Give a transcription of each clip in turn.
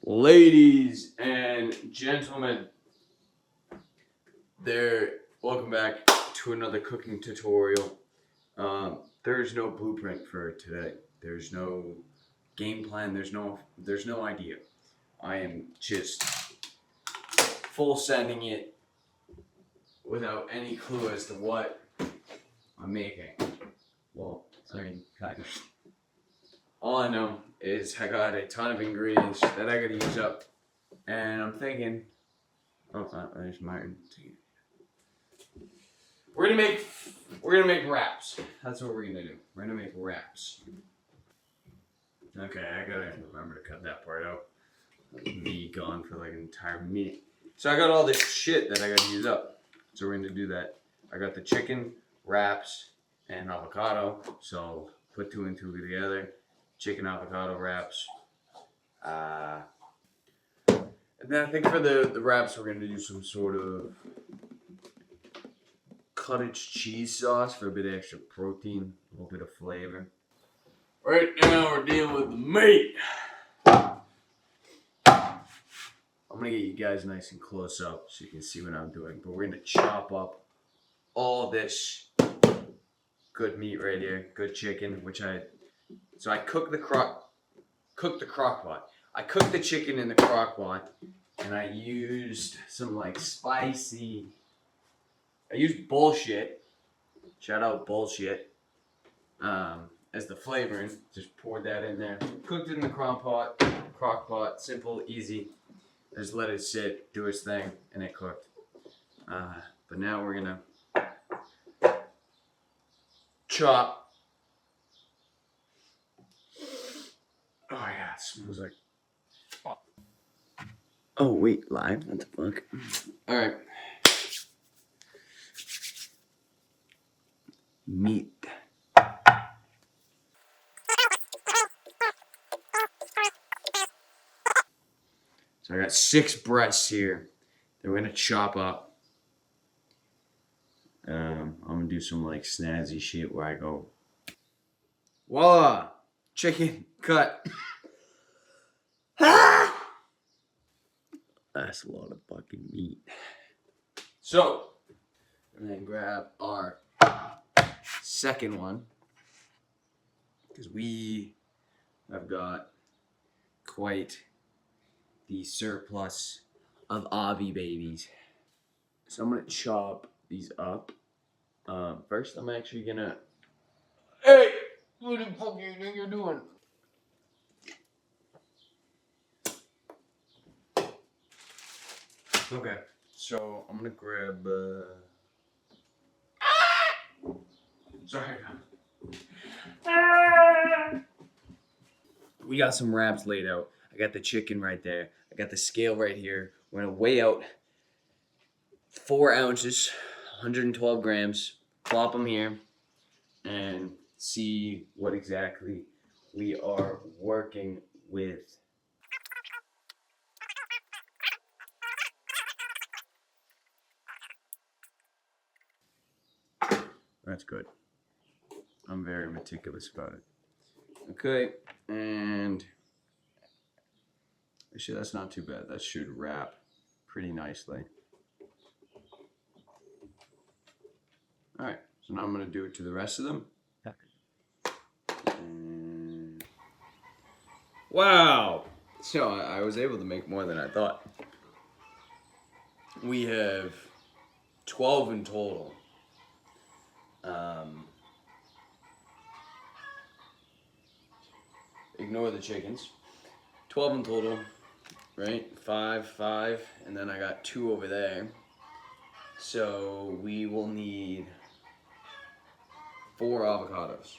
Ladies and gentlemen, welcome back to another cooking tutorial. There's no blueprint for today. There's no game plan. There's no idea. I am just full sending it without any clue as to what I'm making. Well, sorry, kind of. All I know is I got a ton of ingredients that I gotta use up, and I'm thinking, there's Martin. We're gonna make wraps. That's what we're gonna do. We're gonna make wraps. Okay, I gotta remember to cut that part out. Be gone for like an entire minute. So I got all this shit that I gotta use up. So we're gonna do that. I got the chicken, wraps, and avocado. So put two and two together. Chicken avocado wraps. And then I think for the wraps we're gonna do some sort of cottage cheese sauce for a bit of extra protein, a little bit of flavor. Right now we're dealing with the meat. I'm gonna get you guys nice and close up so you can see what I'm doing. But we're gonna chop up all this good meat right here, good chicken, so I cooked the crockpot. I cooked the chicken in the crockpot, and I used some like spicy. I used bullshit. Shout out bullshit. As the flavoring, just poured that in there. Cooked it in the crockpot. Simple, easy. Just let it sit, do its thing, and it cooked. But now we're gonna chop. Oh yeah, it smells like. Oh wait, live? What the fuck? All right. Meat. So I got 6 breasts here that we're gonna chop up. I'm gonna do some like snazzy shit where I go, voila, chicken cut. That's a lot of fucking meat. So, and then grab our second one, because we have got quite the surplus of Avi babies. So I'm gonna chop these up. First, I'm actually gonna. Hey, what the fuck do you think you're doing? Okay, so I'm gonna grab. Sorry. We got some wraps laid out. I got the chicken right there. I got the scale right here. We're gonna weigh out 4 ounces, 112 grams. Plop them here and see what exactly we are working with. That's good. I'm very meticulous about it. Okay, and actually that's not too bad. That should wrap pretty nicely. Alright, so now I'm going to do it to the rest of them. And wow! So I was able to make more than I thought. We have 12 in total. Ignore the chickens. 12 in total, right? 5, and then I got 2 over there. So we will need 4 avocados.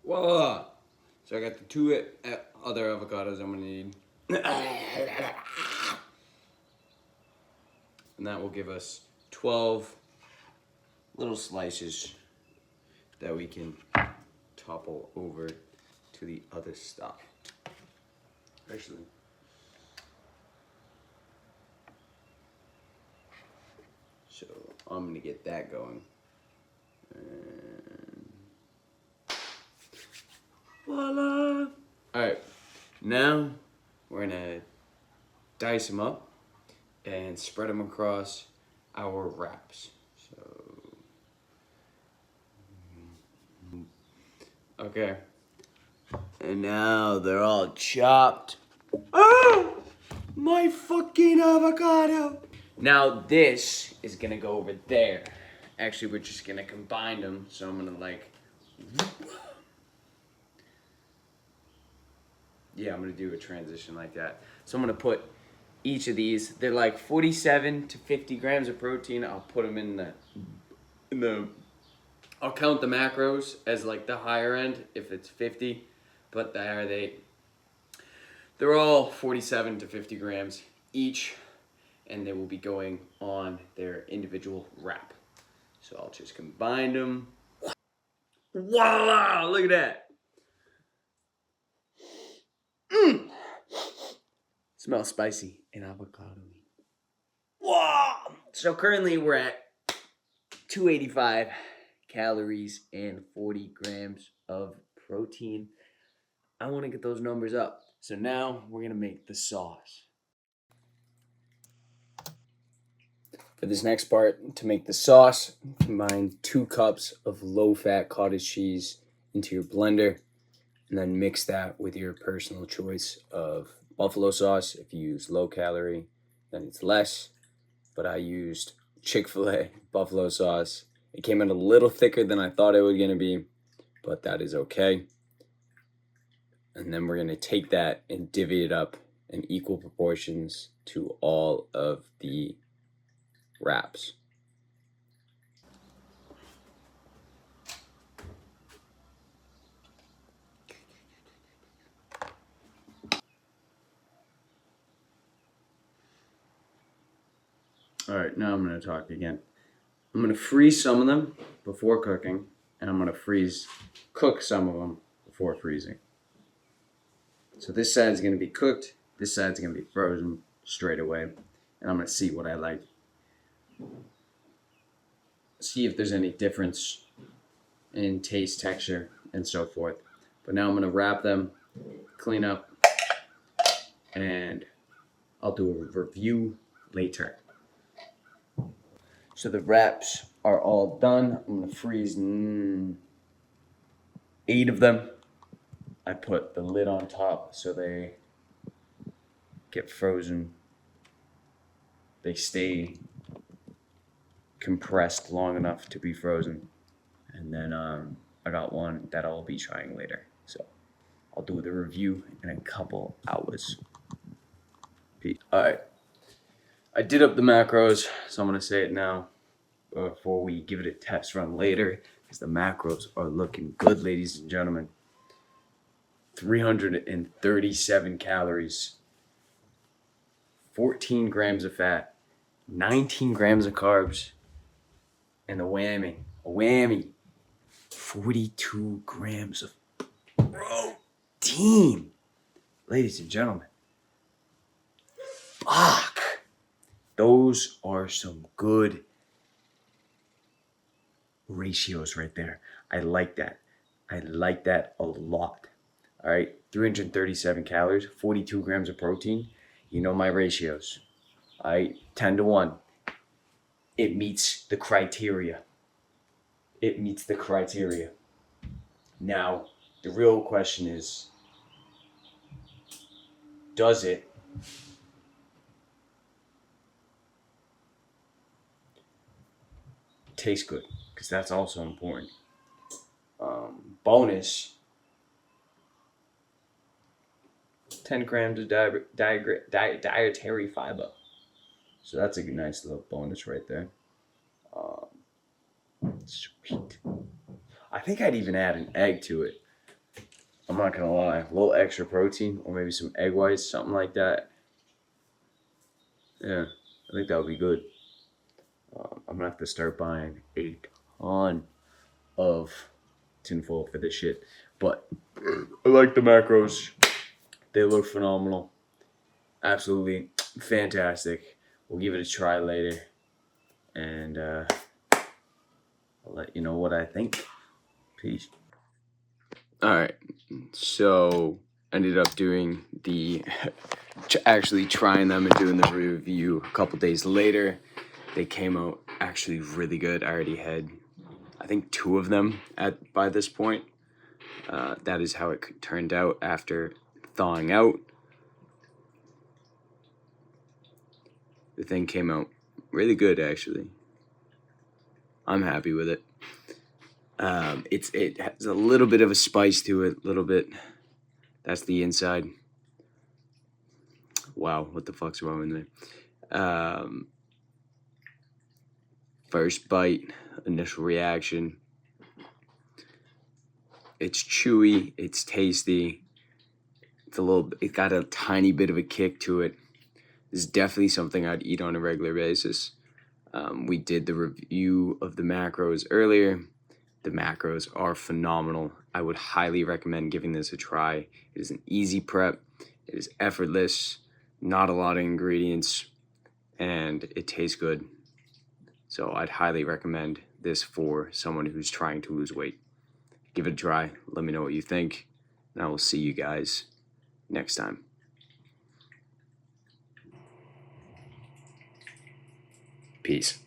Voila! So I got the 2 other avocados I'm gonna need. And that will give us 12 little slices that we can topple over to the other stuff. Actually, so I'm gonna get that going. And Voila! Alright, now we're gonna dice them up and spread them across our wraps. So, okay. And now they're all chopped. Oh! My fucking avocado! Now this is gonna go over there. Actually, we're just gonna combine them. So I'm gonna like, yeah, I'm gonna do a transition like that. So I'm gonna put each of these. They're like 47 to 50 grams of protein. I'll put them in the. I'll count the macros as like the higher end if it's 50, but they're all 47 to 50 grams each, and they will be going on their individual wrap. So I'll just combine them. Voila! Look at that. Smells spicy and avocado. Wow! So currently we're at 285 calories and 40 grams of protein. I want to get those numbers up. So now we're going to make the sauce. For this next part, to make the sauce, combine 2 cups of low-fat cottage cheese into your blender, and then mix that with your personal choice of buffalo sauce. If you use low-calorie, then it's less, but I used Chick-fil-A buffalo sauce. It came in a little thicker than I thought it was going to be, but that is okay. And then we're going to take that and divvy it up in equal proportions to all of the wraps. All right, now I'm going to talk again. I'm going to freeze some of them before cooking, and I'm going to cook some of them before freezing. So this side's going to be cooked, this side's going to be frozen straight away, and I'm going to see what I like. See if there's any difference in taste, texture, and so forth. But now I'm going to wrap them, clean up, and I'll do a review later. So the wraps are all done. I'm going to freeze 8 of them. I put the lid on top so they get frozen. They stay compressed long enough to be frozen. And then I got one that I'll be trying later. So I'll do the review in a couple hours. Peace. Alright. I did up the macros, so I'm going to say it now before we give it a test run later, because the macros are looking good, ladies and gentlemen. 337 calories, 14 grams of fat, 19 grams of carbs, and a whammy, 42 grams of protein. Ladies and gentlemen, fuck. Those are some good ratios right there. I like that. I like that a lot. All right, 337 calories, 42 grams of protein. You know my ratios. All right, 10 to 1. It meets the criteria. It meets the criteria. Now, the real question is, does it taste good? Because that's also important. Bonus, 10 grams of dietary fiber. So that's a nice little bonus right there. Sweet. I think I'd even add an egg to it. I'm not gonna lie. A little extra protein, or maybe some egg whites, something like that. Yeah, I think that would be good. I'm gonna have to start buying a ton of tinfoil for this shit. But I like the macros. They look phenomenal. Absolutely fantastic. We'll give it a try later. And I'll let you know what I think. Peace. All right, so ended up doing the actually trying them and doing the review a couple days later. They came out actually really good. I already had, I think, 2 of them by this point. That is how it turned out after thawing out. The thing came out really good, actually. I'm happy with it. It has a little bit of a spice to it, a little bit. That's the inside. Wow, what the fuck's wrong with me? First bite, initial reaction. It's chewy, it's tasty. It got a tiny bit of a kick to it. This is definitely something I'd eat on a regular basis. We did the review of the macros earlier. The macros are phenomenal. I would highly recommend giving this a try. It is an easy prep. It is effortless, not a lot of ingredients, and it tastes good. So I'd highly recommend this for someone who's trying to lose weight. Give it a try. Let me know what you think, and I will see you guys next time. Peace.